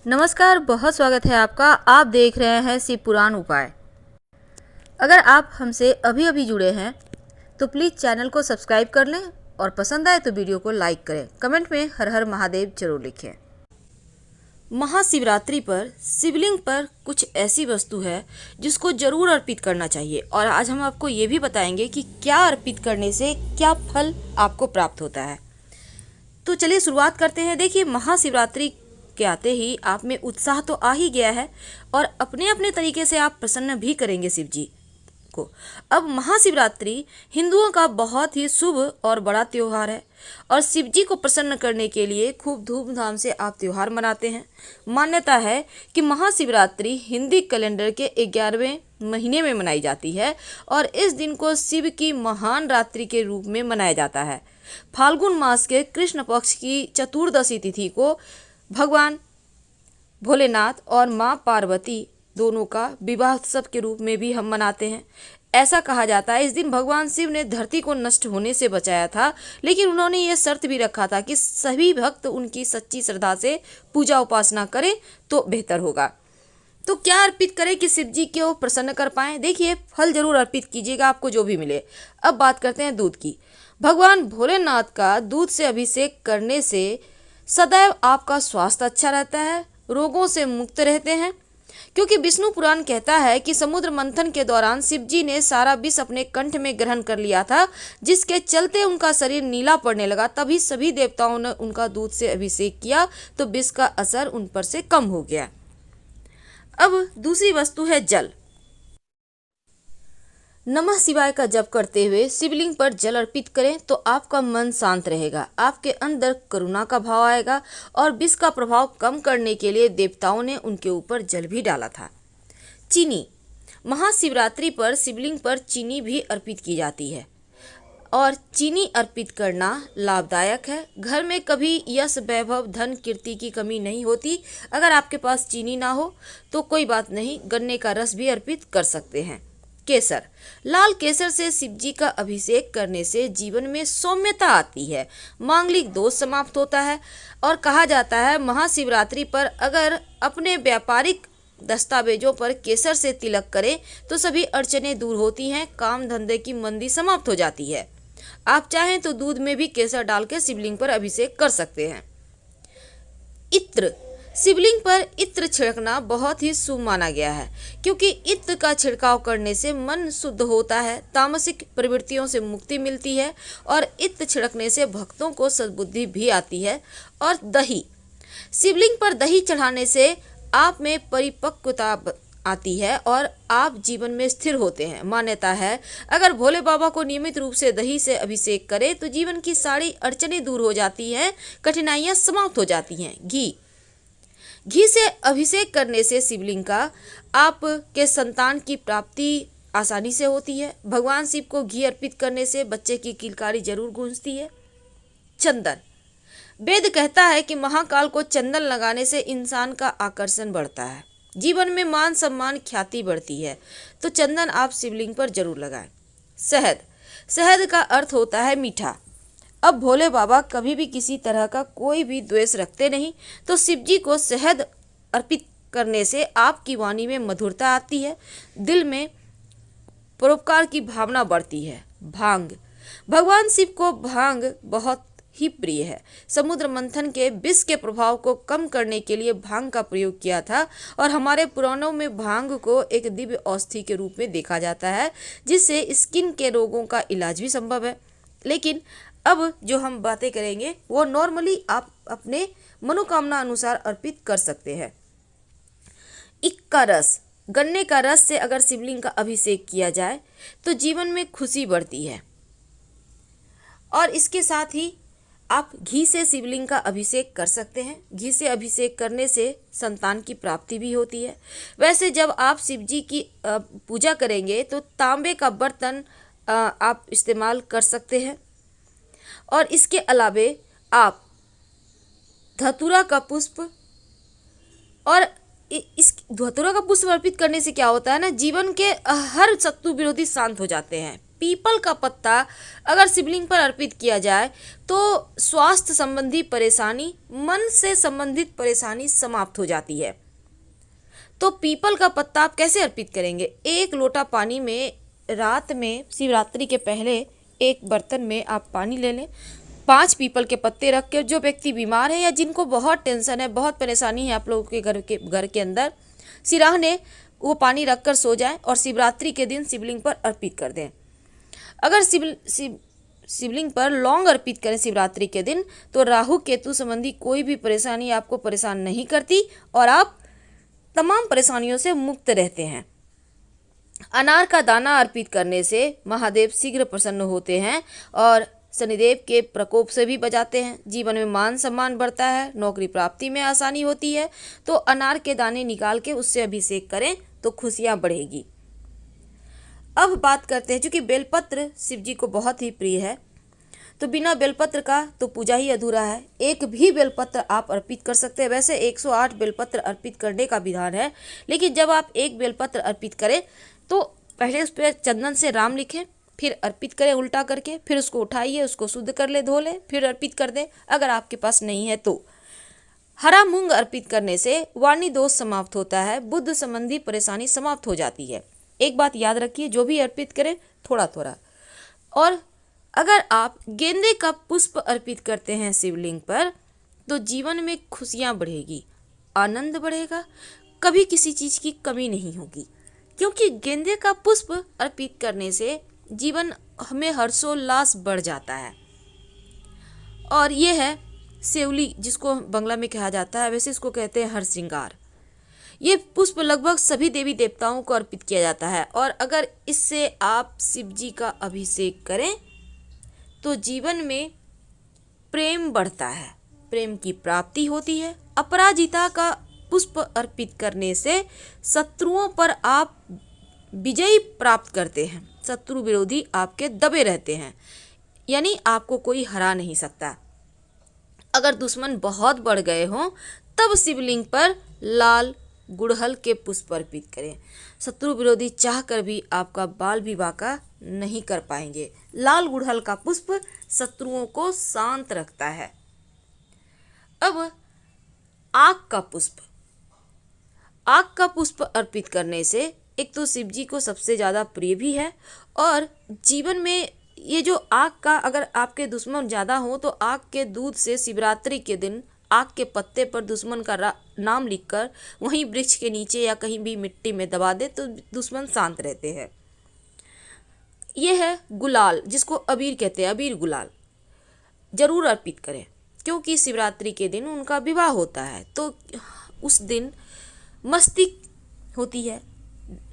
नमस्कार, बहुत स्वागत है आपका। आप देख रहे हैं शिव पुराण उपाय। अगर आप हमसे अभी अभी जुड़े हैं तो प्लीज़ चैनल को सब्सक्राइब कर लें और पसंद आए तो वीडियो को लाइक करें। कमेंट में हर हर महादेव जरूर लिखें। महाशिवरात्रि पर शिवलिंग पर कुछ ऐसी वस्तु है जिसको जरूर अर्पित करना चाहिए, और आज हम आपको ये भी बताएंगे कि क्या अर्पित करने से क्या फल आपको प्राप्त होता है। तो चलिए शुरुआत करते हैं। देखिए, महाशिवरात्रि के आते ही आप में उत्साह तो आ ही गया है और अपने अपने तरीके से आप प्रसन्न भी करेंगे शिव जी को। अब महाशिवरात्रि हिंदुओं का बहुत ही शुभ और बड़ा त्योहार है और शिव जी को प्रसन्न करने के लिए खूब धूमधाम से आप त्योहार मनाते हैं। मान्यता है कि महाशिवरात्रि हिंदी कैलेंडर के 11वें महीने में मनाई जाती है और इस दिन को शिव की महान रात्रि के रूप में मनाया जाता है। फाल्गुन मास के कृष्ण पक्ष की चतुर्दशी तिथि को भगवान भोलेनाथ और मां पार्वती दोनों का विवाह उत्सव के रूप में भी हम मनाते हैं। ऐसा कहा जाता है इस दिन भगवान शिव ने धरती को नष्ट होने से बचाया था, लेकिन उन्होंने ये शर्त भी रखा था कि सभी भक्त उनकी सच्ची श्रद्धा से पूजा उपासना करें तो बेहतर होगा। तो क्या अर्पित करें कि शिव जी को प्रसन्न कर पाएं? देखिए, फल जरूर अर्पित कीजिएगा, आपको जो भी मिले। अब बात करते हैं दूध की। भगवान भोलेनाथ का दूध से अभिषेक करने से सदैव आपका स्वास्थ्य अच्छा रहता है, रोगों से मुक्त रहते हैं, क्योंकि विष्णु पुराण कहता है कि समुद्र मंथन के दौरान शिव जी ने सारा विष अपने कंठ में ग्रहण कर लिया था, जिसके चलते उनका शरीर नीला पड़ने लगा। तभी सभी देवताओं ने उनका दूध से अभिषेक किया तो विष का असर उन पर से कम हो गया। अब दूसरी वस्तु है जल। नमः शिवाय का जप करते हुए शिवलिंग पर जल अर्पित करें तो आपका मन शांत रहेगा, आपके अंदर करुणा का भाव आएगा और विष का प्रभाव कम करने के लिए देवताओं ने उनके ऊपर जल भी डाला था। चीनी। महाशिवरात्रि पर शिवलिंग पर चीनी भी अर्पित की जाती है और चीनी अर्पित करना लाभदायक है। घर में कभी यश, वैभव, धन, कीर्ति की कमी नहीं होती। अगर आपके पास चीनी ना हो तो कोई बात नहीं, गन्ने का रस भी अर्पित कर सकते हैं। केसर। लाल केसर से शिव जी का अभिषेक करने से जीवन में सौम्यता आती है, मांगलिक दोष समाप्त होता है और कहा जाता है महाशिवरात्रि पर अगर अपने व्यापारिक दस्तावेजों पर केसर से तिलक करें तो सभी अड़चनें दूर होती हैं, काम धंधे की मंदी समाप्त हो जाती है। आप चाहें तो दूध में भी केसर डाल के शिवलिंग पर अभिषेक कर सकते हैं। इत्र। शिवलिंग पर इत्र छिड़कना बहुत ही शुभ माना गया है, क्योंकि इत्र का छिड़काव करने से मन शुद्ध होता है, तामसिक प्रवृत्तियों से मुक्ति मिलती है और इत्र छिड़कने से भक्तों को सद्बुद्धि भी आती है। और दही। शिवलिंग पर दही चढ़ाने से आप में परिपक्वता आती है और आप जीवन में स्थिर होते हैं। मान्यता है अगर भोले बाबा को नियमित रूप से दही से अभिषेक करें तो जीवन की सारी अड़चनें दूर हो जाती हैं, कठिनाइयां समाप्त हो जाती हैं। घी। घी से अभिषेक करने से शिवलिंग का आपके संतान की प्राप्ति आसानी से होती है। भगवान शिव को घी अर्पित करने से बच्चे की किलकारी जरूर गूंजती है। चंदन। वेद कहता है कि महाकाल को चंदन लगाने से इंसान का आकर्षण बढ़ता है, जीवन में मान सम्मान ख्याति बढ़ती है, तो चंदन आप शिवलिंग पर जरूर लगाएं। शहद। शहद का अर्थ होता है मीठा। अब भोले बाबा कभी भी किसी तरह का कोई भी द्वेष रखते नहीं, तो शिव जी को शहद अर्पित करने से आपकी वाणी में मधुरता आती है, दिल में परोपकार की भावना बढ़ती है। भांग। भगवान शिव को भांग बहुत ही प्रिय है। समुद्र मंथन के विष के प्रभाव को कम करने के लिए भांग का प्रयोग किया था और हमारे पुराणों में भांग को एक दिव्य औषधि के रूप में देखा जाता है, जिससे स्किन के रोगों का इलाज भी संभव है। लेकिन अब जो हम बातें करेंगे वो नॉर्मली आप अपने मनोकामना अनुसार अर्पित कर सकते हैं। इक्का रस। गन्ने का रस से अगर शिवलिंग का अभिषेक किया जाए तो जीवन में खुशी बढ़ती है और इसके साथ ही आप घी से शिवलिंग का अभिषेक कर सकते हैं। घी से अभिषेक करने से संतान की प्राप्ति भी होती है। वैसे जब आप शिव जी की पूजा करेंगे तो तांबे का बर्तन आप इस्तेमाल कर सकते हैं और इसके अलावे आप धतूरा का पुष्प और इस धतूरा का पुष्प अर्पित करने से क्या होता है ना, जीवन के हर शत्रु विरोधी शांत हो जाते हैं, पीपल का पत्ता अगर शिवलिंग पर अर्पित किया जाए तो स्वास्थ्य संबंधी परेशानी, मन से संबंधित परेशानी समाप्त हो जाती है। तो पीपल का पत्ता आप कैसे अर्पित करेंगे? 1 लोटा पानी में रात में शिवरात्रि के पहले एक बर्तन में आप पानी ले लें, 5 पीपल के पत्ते रख के, जो व्यक्ति बीमार है या जिनको बहुत टेंशन है, बहुत परेशानी है आप लोगों के घर के अंदर, सिराहने वो पानी रखकर सो जाएं और शिवरात्रि के दिन शिवलिंग पर अर्पित कर दें। अगर शिवलिंग पर लौंग अर्पित करें शिवरात्रि के दिन तो राहु केतु संबंधी कोई भी परेशानी आपको परेशान नहीं करती और आप तमाम परेशानियों से मुक्त रहते हैं। अनार का दाना अर्पित करने से महादेव शीघ्र प्रसन्न होते हैं और शनिदेव के प्रकोप से भी बचाते हैं। जीवन में मान सम्मान बढ़ता है, नौकरी प्राप्ति में आसानी होती है। तो अनार के दाने निकाल के उससे अभिषेक करें तो खुशियां बढ़ेगी। अब बात करते हैं, चूंकि बेलपत्र शिव जी को बहुत ही प्रिय है तो बिना बेलपत्र का तो पूजा ही अधूरा है। एक भी बेलपत्र आप अर्पित कर सकते हैं। वैसे 108 बेलपत्र अर्पित करने का विधान है, लेकिन जब आप एक बेलपत्र अर्पित करें तो पहले उस पर चंदन से राम लिखें, फिर अर्पित करें उल्टा करके, फिर उसको उठाइए, उसको शुद्ध कर ले, धो लें, फिर अर्पित कर दें। अगर आपके पास नहीं है तो हरा मूंग अर्पित करने से वाणी दोष समाप्त होता है, बुद्ध संबंधी परेशानी समाप्त हो जाती है। एक बात याद रखिए, जो भी अर्पित करें थोड़ा थोड़ा। और अगर आप गेंदे का पुष्प अर्पित करते हैं शिवलिंग पर तो जीवन में खुशियां बढ़ेगी, आनंद बढ़ेगा, कभी किसी चीज़ की कमी नहीं होगी, क्योंकि गेंदे का पुष्प अर्पित करने से जीवन हमें हर्षोल्लास बढ़ जाता है। और ये है सेवली, जिसको बंगला में कहा जाता है, वैसे इसको कहते हैं हरश्रृंगार। ये पुष्प लगभग सभी देवी देवताओं को अर्पित किया जाता है और अगर इससे आप शिव जी का अभिषेक करें तो जीवन में प्रेम बढ़ता है, प्रेम की प्राप्ति होती है। अपराजिता का पुष्प अर्पित करने से शत्रुओं पर आप विजय प्राप्त करते हैं, शत्रु विरोधी आपके दबे रहते हैं, यानी आपको कोई हरा नहीं सकता। अगर दुश्मन बहुत बढ़ गए हों तब शिवलिंग पर लाल गुड़हल के पुष्प अर्पित करें। शत्रु विरोधी चाहकर भी आपका बाल विवाह का नहीं कर पाएंगे। लाल गुड़हल का पुष्प शत्रुओं को शांत रखता है। अब आक का पुष्प, आक का पुष्प अर्पित करने से एक तो शिव जी को सबसे ज़्यादा प्रिय भी है और जीवन में ये जो आक का, अगर आपके दुश्मन ज़्यादा हो तो आक के दूध से शिवरात्रि के दिन आक के पत्ते पर दुश्मन का नाम लिखकर वहीं वृक्ष के नीचे या कहीं भी मिट्टी में दबा दे तो दुश्मन शांत रहते हैं। यह है गुलाल, जिसको अबीर कहते हैं, अबीर गुलाल जरूर अर्पित करें, क्योंकि शिवरात्रि के दिन उनका विवाह होता है तो उस दिन मस्ती होती है,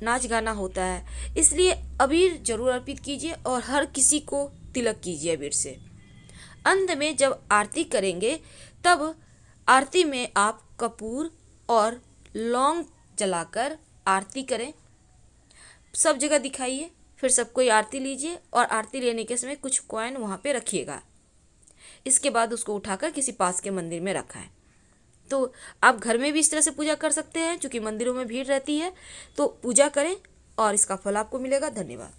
नाच गाना होता है, इसलिए अबीर जरूर अर्पित कीजिए और हर किसी को तिलक कीजिए अबीर से। अंत में जब आरती करेंगे तब आरती में आप कपूर और लौंग जलाकर आरती करें, सब जगह दिखाइए, फिर सबको आरती लीजिए और आरती लेने के समय कुछ कॉइन वहाँ पे रखिएगा। इसके बाद उसको उठाकर किसी पास के मंदिर में रखा है। तो आप घर में भी इस तरह से पूजा कर सकते हैं, क्योंकि मंदिरों में भीड़ रहती है, तो पूजा करें और इसका फल आपको मिलेगा। धन्यवाद।